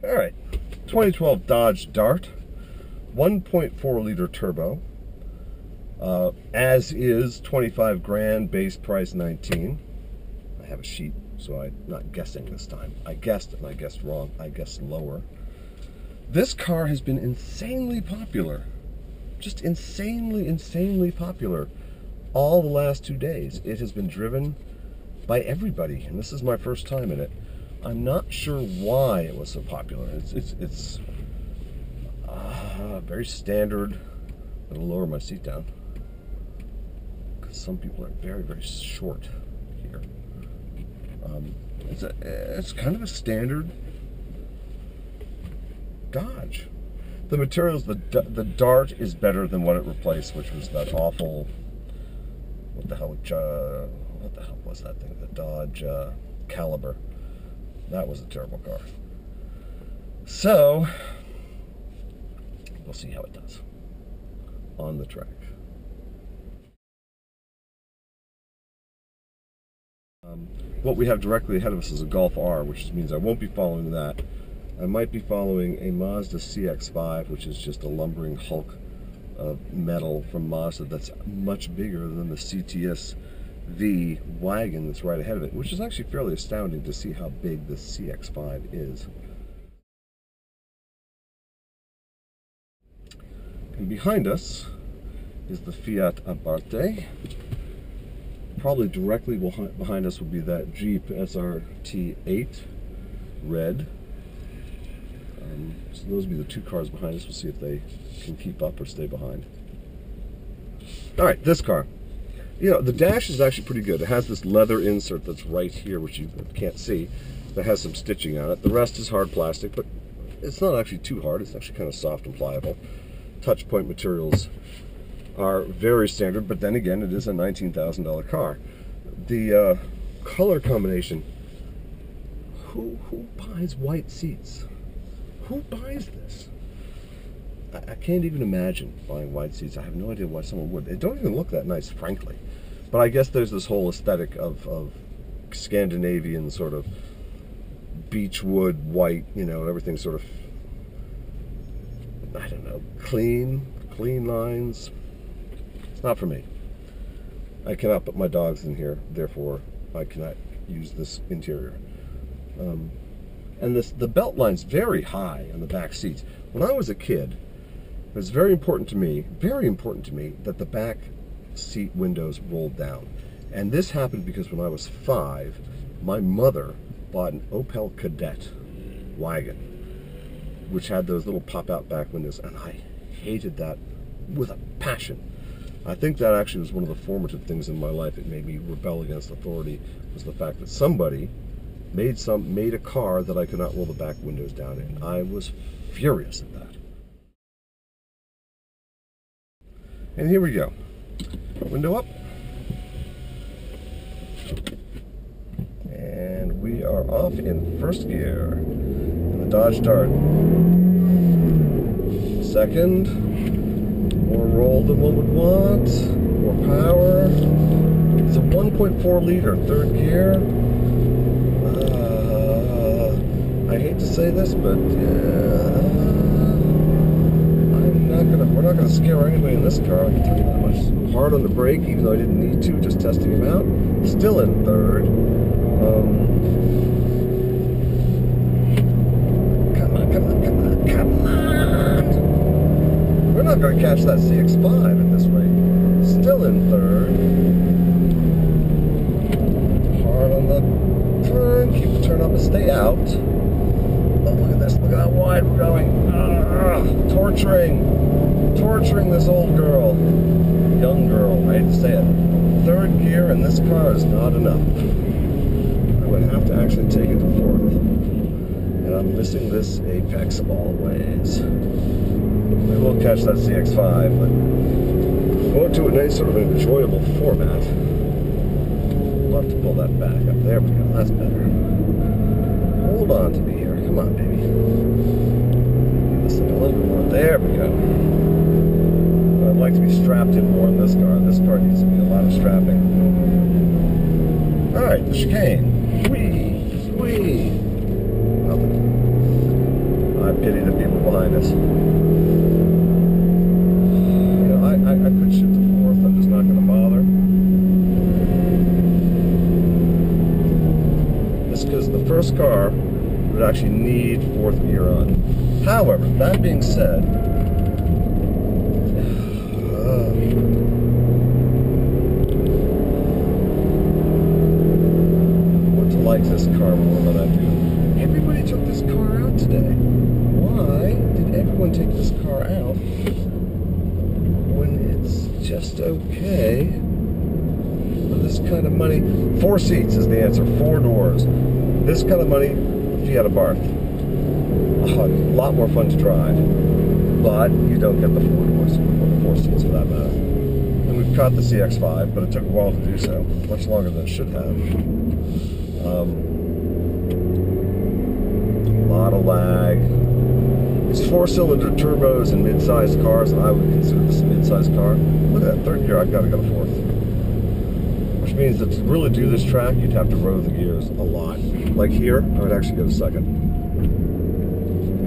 All right, 2012 Dodge Dart, 1.4 liter turbo, as is 25 grand, base price 19. I have a sheet, so I'm not guessing this time. I guessed and I guessed wrong. I guessed lower. This car has been insanely popular, just insanely popular all the last 2 days. It has been driven by everybody, and this is my first time in it. I'm not sure why it was so popular. It's very standard. I'm going to lower my seat down because some people are very short here. It's kind of a standard Dodge. The materials, the Dart is better than what it replaced, which was that awful, what the hell was that thing? The Dodge Caliber. That was a terrible car. So, we'll see how it does on the track. What we have directly ahead of us is a Golf R, which means I won't be following that. I might be following a Mazda CX-5, which is just a lumbering hulk of metal from Mazda that's much bigger than the CTS V wagon that's right ahead of it, which is actually fairly astounding to see how big the CX-5 is. And behind us is the Fiat Abarth. Probably directly behind us would be that Jeep SRT8 red. So those would be the two cars behind us. We'll see if they can keep up or stay behind. All right, this car. You know, the dash is actually pretty good. It has this leather insert that's right here, which you can't see, that has some stitching on it. The rest is hard plastic, but it's not actually too hard. It's actually kind of soft and pliable. Touch point materials are very standard, but then again, it is a $19,000 car. The color combination, who buys white seats? Who buys this? I can't even imagine buying white seats. I have no idea why someone would. They don't even look that nice, frankly. But I guess there's this whole aesthetic of Scandinavian sort of beechwood white, you know, everything's sort of, I don't know, clean lines. It's not for me. I cannot put my dogs in here, therefore I cannot use this interior. And the belt line's very high on the back seats. When I was a kid, it was very important to me that the back seat windows rolled down. And this happened because when I was 5, my mother bought an Opel Kadett wagon, which had those little pop-out back windows, and I hated that with a passion. I think that actually was one of the formative things in my life. It made me rebel against authority, was the fact that somebody made a car that I could not roll the back windows down in. I was furious at that. And here we go. Window up. And we are off in first gear in the Dodge Dart. Second, more roll than one would want, more power. It's a 1.4 liter, third gear. I hate to say this, but we're not gonna scare anybody in this car. I can tell you that much. Hard on the brake, even though I didn't need to, just testing him out. Still in third. Come on. We're not gonna catch that CX-5 at this rate. Still in third. Hard on the turn, keep the turn up and stay out. Oh, look at this, look at how wide we're going. Torturing this old girl, young girl, I hate to say it. Third gear in this car is not enough. I would have to actually take it to fourth. And I'm missing this apex always. We will catch that CX-5, but go to a nice sort of enjoyable format. We'll have to pull that back up. There we go, that's better. Hold on to me here, come on baby. Give this thing a little bit more, there we go. I'd like to be strapped in more in this car. This car needs to be a lot of strapping. Alright, the chicane. Whee! Nothing. guess. You know, I could shift to fourth. I'm just not going to bother. Just because the first car would actually need fourth gear on. However, that being said, like this car more than I do. Everybody took this car out today. Why did everyone take this car out when it's just okay for this kind of money? 4 seats is the answer. 4 doors. This kind of money, if you had a Barth. A lot more fun to drive. But you don't get the 4 doors, or the 4 seats for that matter. And we've caught the CX-5, but it took a while to do so. Much longer than it should have. A lot of lag. It's 4-cylinder turbos in mid-sized cars, and I would consider this a mid-sized car. Look at that, third gear, I've got to go to fourth. Which means that to really do this track, you'd have to row the gears a lot. Like here, I would actually go to second.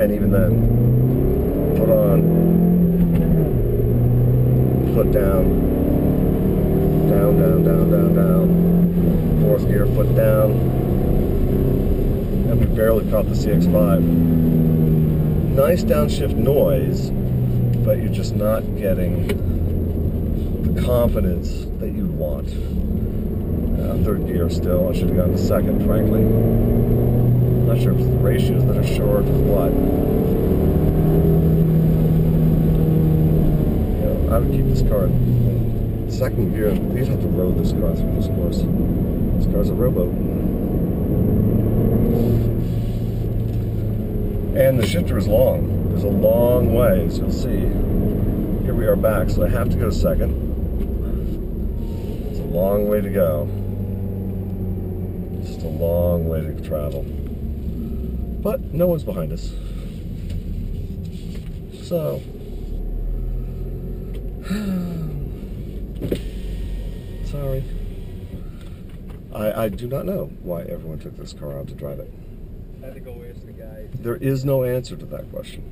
And even then, foot on, foot down, down, down, down, down, down. Fourth gear, foot down, and we barely caught the CX-5. Nice downshift noise, but you're just not getting the confidence that you'd want. Third gear still, I should have gone to second, frankly. Not sure if it's the ratios that are short or what. You know, I would keep this car in second gear. You'd have to row this car through this course. This car's a rowboat. And the shifter is long. There's a long way, as you'll see. Here we are back, so I have to go to second. It's a long way to go. Just a long way to travel. But no one's behind us. So... sorry. I do not know why everyone took this car out to drive it. I had to go ask the guy. There is no answer to that question.